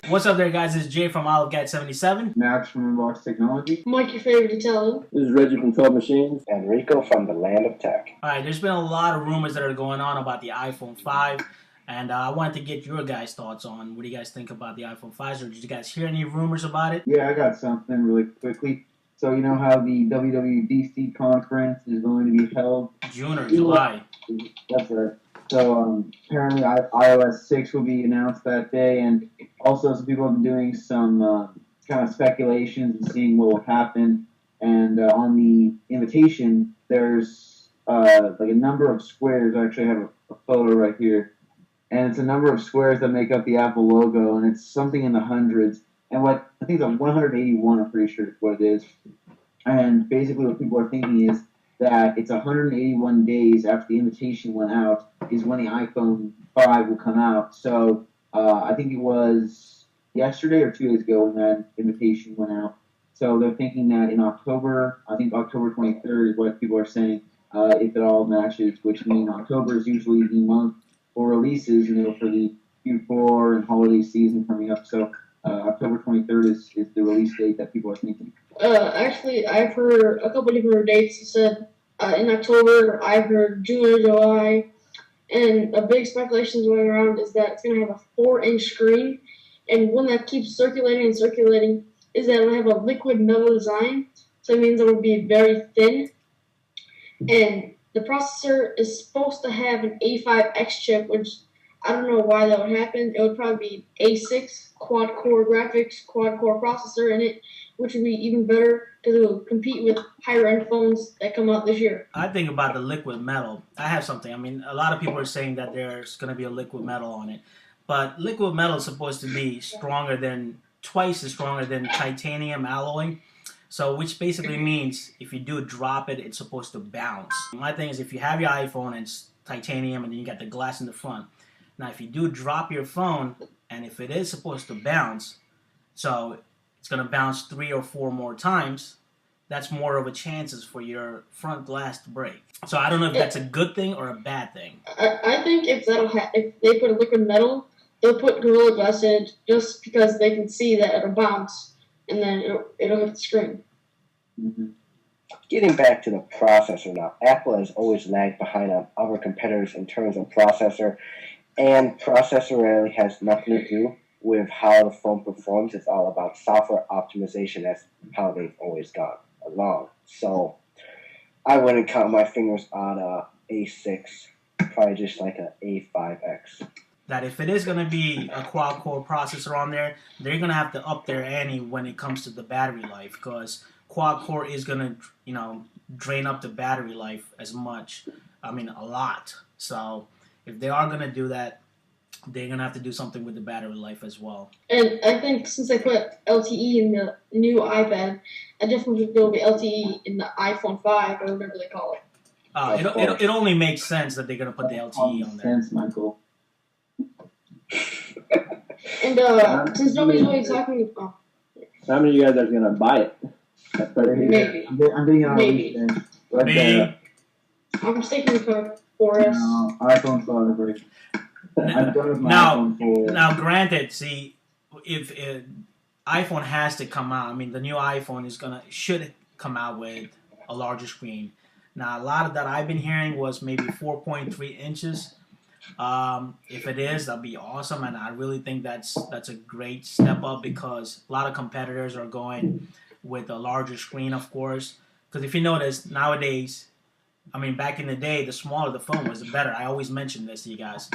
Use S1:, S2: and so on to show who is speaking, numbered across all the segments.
S1: What's up there, guys? It's Jay from OliveCat77.
S2: Max from Inbox Technology.
S3: Mike, your favorite Italian.
S4: This is Reggie from 12 Machines.
S5: And Rico from the Land of Tech.
S1: Alright, there's been a lot of rumors that are going on about the iPhone 5. And I wanted to get your guys' thoughts on what do you guys think about the iPhone 5s, or did you guys hear any rumors about it?
S2: Yeah, I got something really quickly. So you know how the WWDC conference is going to be held?
S1: June or July.
S2: That's right. So apparently iOS 6 will be announced that day, and also some people have been doing some kind of speculations and seeing what will happen. And on the invitation, there's like a number of squares. I actually have a photo right here. And it's a number of squares that make up the Apple logo, and it's something in the hundreds. And what I think it's 181, I'm pretty sure is what it is. And basically what people are thinking is that it's 181 days after the invitation went out is when the iPhone 5 will come out. So I think it was yesterday or 2 days ago when that invitation went out. So they're thinking that in October, I think October 23rd is what people are saying, if it all matches, which means October is usually the month for releases, for the Q4 and holiday season coming up. So October 23rd is the release date that people are thinking.
S3: Actually, I've heard a couple different dates. It said in October, I've heard June or July, and a big speculation going around is that it's going to have a 4-inch screen, and one that keeps circulating and circulating is that it'll have a liquid metal design, so it means it will be very thin, and the processor is supposed to have an A5X chip, which I don't know why that would happen. It would probably be A6 quad-core graphics, quad-core processor in it, which would be even better because it will compete with higher-end phones that come out this year.
S1: I think about the liquid metal. I have something. I mean, a lot of people are saying that there's going to be a liquid metal on it. But liquid metal is supposed to be twice as stronger than titanium alloy. So, which basically means if you do drop it, it's supposed to bounce. My thing is, if you have your iPhone and it's titanium and then you got the glass in the front. Now, if you do drop your phone, and if it is supposed to bounce, so it's going to bounce 3 or 4 more times, that's more of a chances for your front glass to break. So I don't know if that's a good thing or a bad thing.
S3: I think if they put a liquid metal, they'll put Gorilla Glass in it just because they can see that it'll bounce, and then it'll hit the screen.
S2: Mm-hmm.
S5: Getting back to the processor now, Apple has always lagged behind on other competitors in terms of processor, and processor really has nothing to do with how the phone performs. It's all about software optimization. That's how they've always gone along. So I wouldn't count my fingers on a A6, probably just like a A5X.
S1: That if it is going to be a quad-core processor on there, they're going to have to up their ante when it comes to the battery life, because quad-core is going to, drain up the battery life a lot. So if they are going to do that, they're going to have to do something with the battery life as well.
S3: And I think since they put LTE in the new iPad, I definitely think there will be LTE in the iPhone 5 or whatever they call it.
S1: It only makes sense that they're going to put the LTE on there.
S2: Sense, Michael.
S3: And since nobody's really talking about...
S4: How many of you guys are going to buy it?
S3: Maybe.
S2: I'm being on
S3: Maybe.
S1: Me.
S3: I'm sticking with the 4S.
S2: No, iPhone 5 is great. I'm done with my iPhone 4.
S1: Now, granted, see, if iPhone has to come out, the new iPhone should come out with a larger screen. Now, a lot of that I've been hearing was maybe 4.3 inches. If it is, that'd be awesome, and I really think that's a great step up, because a lot of competitors are going with a larger screen, of course. Because if you notice, nowadays, back in the day, the smaller the phone was, the better. I always mention this to you guys.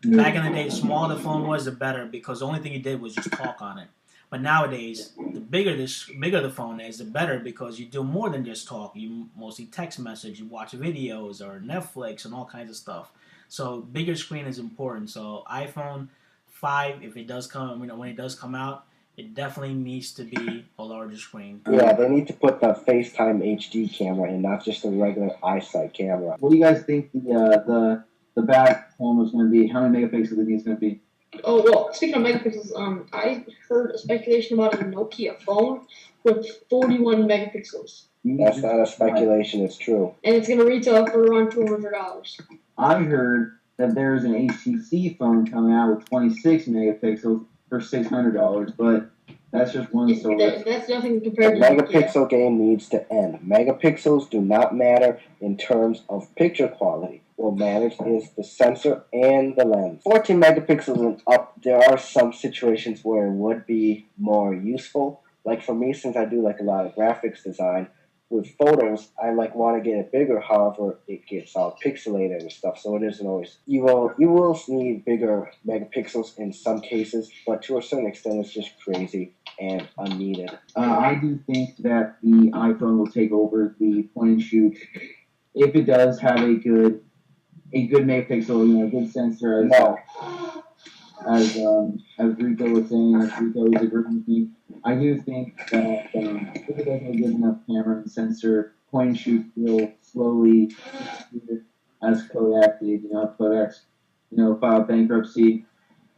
S1: Back in the day, the smaller the phone was, the better, because the only thing you did was just talk on it. But nowadays, the bigger the phone is, the better, because you do more than just talk. You mostly text message, you watch videos or Netflix and all kinds of stuff. So bigger screen is important. So iPhone 5, if it does come, when it does come out, it definitely needs to be a larger screen.
S5: Yeah, they need to put the FaceTime HD camera in, not just the regular iSight camera.
S2: What do you guys think the back phone was going to be? How many megapixels do you think it's going to be?
S3: Oh, well, speaking of megapixels, I heard a speculation about a Nokia phone with 41 megapixels.
S5: That's not a speculation, it's true.
S3: And it's going to retail for around $200.
S2: I heard that there's an HTC phone coming out with 26 megapixels for for $600, but that's just one source.
S3: That's nothing
S5: The
S3: compared to
S5: megapixel game needs to end. Megapixels do not matter in terms of picture quality. What matters is the sensor and the lens. 14 megapixels and up, there are some situations where it would be more useful. Like for me, since I do like a lot of graphics design, with photos, I like want to get it bigger. However, it gets all pixelated and stuff, so it isn't always. You will need bigger megapixels in some cases, but to a certain extent, it's just crazy and unneeded.
S2: I do think that the iPhone will take over the point and shoot if it does have a good megapixel, a good sensor. As Rico was saying, as Rico is agreeing with me, I do think that if it doesn't have a good enough camera and sensor, point and shoot will slowly, as Kodak did. Kodak's filed bankruptcy,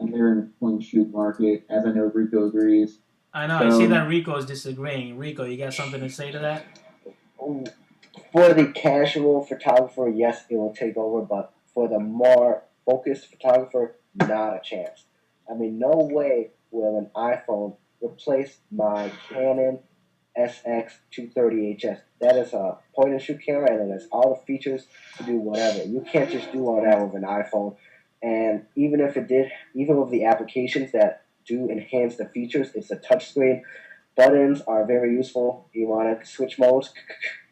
S2: and they're in the point and shoot market. As I know, Rico agrees.
S1: I know. I see that Rico is disagreeing. Rico, you got something to say to that?
S5: For the casual photographer, yes, it will take over, but for the more focused photographer, not a chance. I mean, no way will an iPhone replace my Canon SX230HS. That is a point-and-shoot camera, and it has all the features to do whatever. You can't just do all that with an iPhone. And even if it did, even with the applications that do enhance the features, it's a touchscreen. Buttons are very useful. You want to switch modes,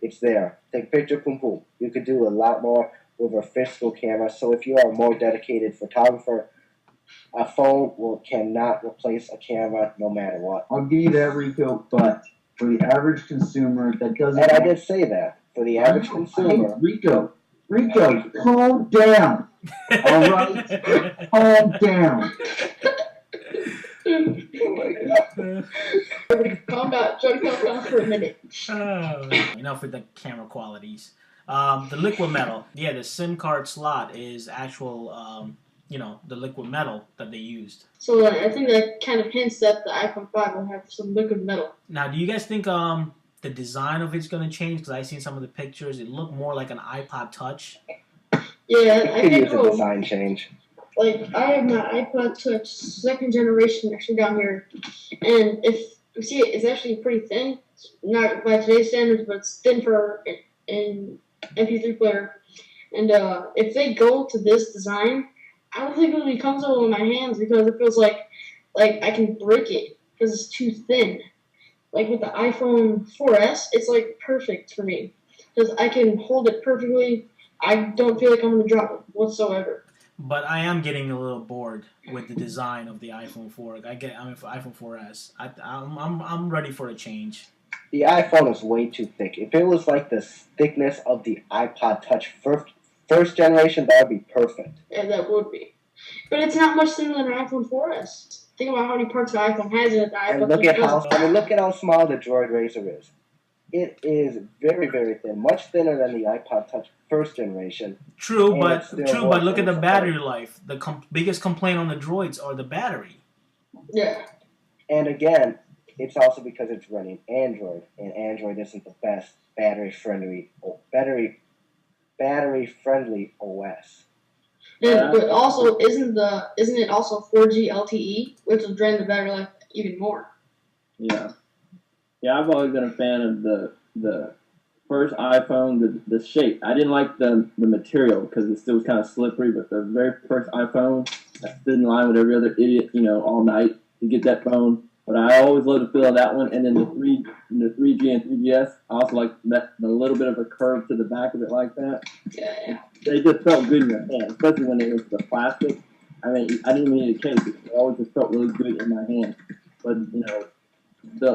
S5: it's there. Take a picture, boom, boom. You could do a lot more with a physical camera. So if you are a more dedicated photographer, a phone cannot replace a camera no matter what.
S2: I'll give you that, Rico, but for the average consumer that doesn't...
S5: And I did say that. For the average consumer...
S2: Rico, calm down. All right? Calm down.
S3: Oh my god. Calm down. Try to calm down for a minute.
S1: Enough with the camera qualities. The liquid metal. Yeah, the SIM card slot is actual, the liquid metal that they used.
S3: So I think that kind of hints that the iPhone 5 will have some liquid metal.
S1: Now, do you guys think the design of it's going to change? Because I've seen some of the pictures. It looked more like an iPod Touch.
S3: Yeah, I
S5: could
S3: think
S5: use a design change.
S3: Like, I have my iPod Touch 2nd generation actually down here, and if you see it, it's actually pretty thin. It's not by today's standards, but it's thin for an MP3 player. And if they go to this design, I don't think it'll be comfortable in my hands because it feels like I can break it because it's too thin. Like with the iPhone 4S, it's like perfect for me because I can hold it perfectly. I don't feel like I'm going to drop it whatsoever.
S1: But I am getting a little bored with the design of the iPhone 4. For iPhone 4S. I'm ready for a change.
S5: The iPhone is way too thick. If it was like the thickness of the iPod Touch first generation, that would be perfect.
S3: Yeah, that would be. But it's not much thinner than an iPhone 4S. Think about how many parts the iPhone has in it.
S5: And look at how small the Droid Razr is. It is very, very thin, much thinner than the iPod Touch first generation.
S1: True, but look at the battery life. The biggest complaint on the Droids are the battery.
S3: Yeah.
S5: And again, it's also because it's running Android, and Android isn't the best battery friendly OS.
S3: And, but also, isn't it also 4G LTE, which will drain the battery life even more?
S4: Yeah. Yeah, I've always been a fan of the first iPhone, the shape. I didn't like the material because it still was kind of slippery, but the very first iPhone, I stood in line with every other idiot, all night to get that phone. But I always loved the feel of that one. And then the 3G and 3GS, I also like the little bit of a curve to the back of it like that.
S3: Yeah.
S5: They just felt good in your hand, especially when they were the plastic. I mean, I didn't need a case. It always just felt really good in my hand. But,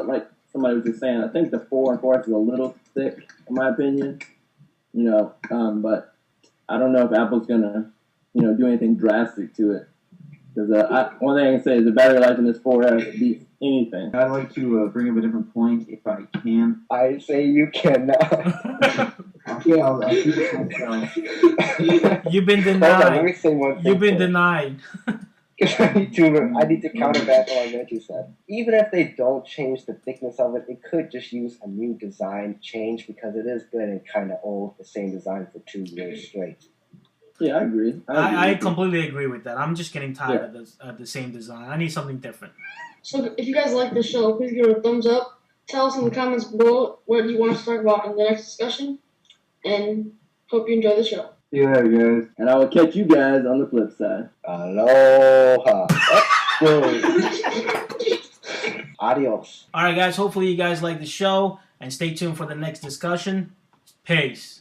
S5: like somebody was just saying, I think the 4 and 4S is a little thick, in my opinion. But I don't know if Apple's going to, do anything drastic to it. Because one thing I can say is the battery life in this 4S beats anything.
S2: I'd like to bring up a different point if I can.
S5: I say you cannot.
S2: Okay, I'll keep it to myself.
S1: You've been
S5: Hold on, let me
S1: denied.
S5: say one thing.
S1: You've been
S5: first.
S1: denied.
S5: I need to counter back on what you said. Even if they don't change the thickness of it, it could just use a new design change because it is good and kind of old, the same design for 2 years straight.
S4: Yeah, I agree.
S1: I
S4: agree.
S1: completely agree with that. I'm just getting tired of the same design. I need something different.
S3: So if you guys like the show, please give it a thumbs up. Tell us in the comments below what you want us to talk about in the next discussion. And hope you enjoy the show.
S2: See you later, guys.
S4: And I will catch you guys on the flip side.
S5: Aloha. Whoa. Adios.
S1: All right, guys. Hopefully you guys like the show, and stay tuned for the next discussion. Peace.